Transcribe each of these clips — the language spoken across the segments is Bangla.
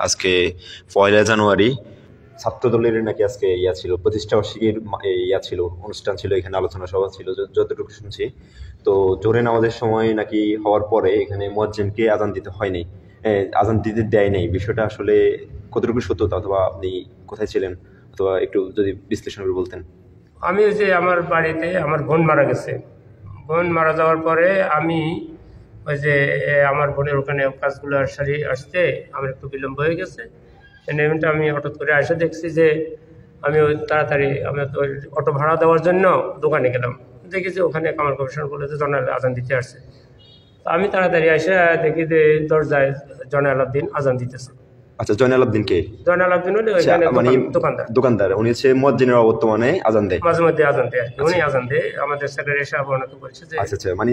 আজকে 1 জানুয়ারি ছাত্রদলের নাকি আজকে ছিল প্রতিষ্ঠা বার্ষিকীর ছিল, অনুষ্ঠান ছিল, এখানে আলোচনা সভা ছিল যতটুকু শুনছি। তো জোহরের নামাজের সময় নাকি হওয়ার পরে এখানে মুয়াজ্জিনকে আজান দিতে হয়নি, আজান দিতে দেয় নাই। বিষয়টা আসলে কতটুকু সত্যতা, অথবা আপনি কোথায় ছিলেন, অথবা একটু যদি বিশ্লেষণ করে বলতেন। আমি যে আমার বাড়িতে আমার বোন মারা গেছে, বোন মারা যাওয়ার পরে আমি ওই যে আমার বোনের ওখানে কাজগুলো সারি আসতে আমার একটু বিলম্ব হয়ে গেছে। নেমেন্টে আমি হঠাৎ করে এসে দেখছি যে আমি ওই তাড়াতাড়ি আমি ওই অটো ভাড়া দেওয়ার জন্য দোকানে গেলাম, দেখি যে ওখানে কামাল কমিশন বলে যে জয়নাল আজান দিতে আসছে। তো আমি তাড়াতাড়ি এসে দেখি যে দরজায় জয়নাল আবদিন আজান দিতেছে। আচ্ছা, জয়নাল আবদিন কে? জয়নাল আবদিন হলে ওইখানে মানে দোকানদার, উনি হচ্ছে মুয়াজ্জিনের অবর্তমানে আজান দেয়, মাঝে মধ্যে আজান দেয়, উনি আজান দেয়। আমাদের সেক্রেটারি সাহেব ওনাকে বলছে যে আচ্ছা, মানে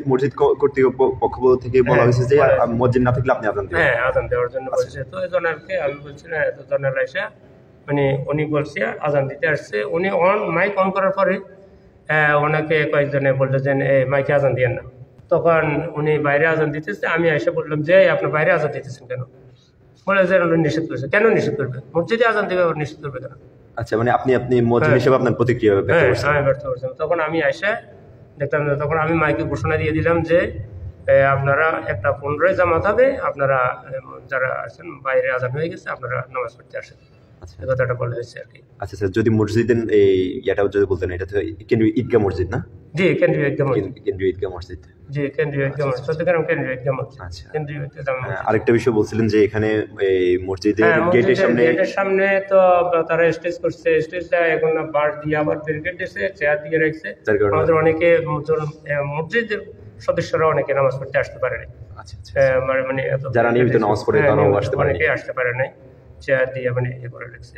মসজিদ কর্তৃপক্ষ থেকে বলা হয়েছে যে মুয়াজ্জিন না থাকলে আপনি আজান দিবেন। হ্যাঁ, আজান দেওয়ার জন্য বলছে। তো জয়নালকে আমি বলছি না, তো জয়নাল এসে মানে উনি বলছে আজান দিতে আসছে। উনি মাইক অন করার পরে ওনাকে কয়েকজনে বললো যে মাইকে আজান দিয়েন না। তখন উনি বাইরে আজান দিতেছে, আমি এসে বললাম যে আপনি বাইরে আজান দিতেছেন কেন? বলে যে নিষেধ করেছে। কেন নিষেধ করবে? মসজিদে আজান দেবে, আবার নিষেধ করবে কেন? আচ্ছা, মানে আপনি মুয়াজ্জিন হিসেবে আপনার প্রতিক্রিয়া ব্যক্ত করছেন। হ্যাঁ, ব্যর্থ করছেন। তখন আমি এসে দেখলাম, তখন আমি মাইকে ঘোষণা দিয়ে দিলাম যে আপনারা 1:15 জামাত হবে, আপনারা যারা আছেন বাইরে আজান হয়ে গেছে, আপনারা নামাজ পড়তে আসেন। এই কথাটা বলা হয়েছে আর কি। আচ্ছা স্যার, যদি মসজিদের ইয়াটাও যদি বলতেন, এটা তো কেন্দ্রীয় ঈদগাহ মসজিদ না? জি, কেন্দ্রীয় ঈদগাহ মসজিদ। কেন্দ্রীয় ঈদগাহ মসজিদ। জি, কেন্দ্রীয় ঈদগাহ মসজিদ, চট্টগ্রাম কেন্দ্রীয় ঈদগাহ মসজিদ। আচ্ছা, কেন্দ্রীয় ঈদগাহ মসজিদ। আরেকটা বিষয় বলছিলেন যে এখানে মসজিদের গেটের সামনে তো তারা স্টেজ করছে, স্টেজটা এখন বাঁশ দিয়ে আবার ব্যারিকেড দিয়েছে, চেয়ার দিয়ে রাখছে। আমাদের অনেকে মসজিদের সদস্যরা অনেকে নামাজ পড়তে আসতে পারে নাই। মানে যারা নিয়মিত নামাজ পড়ে তারাও আসতে পারে, অনেকে আসতে পারে নাই, চেয়ার দিয়ে মানে করে রাখছে।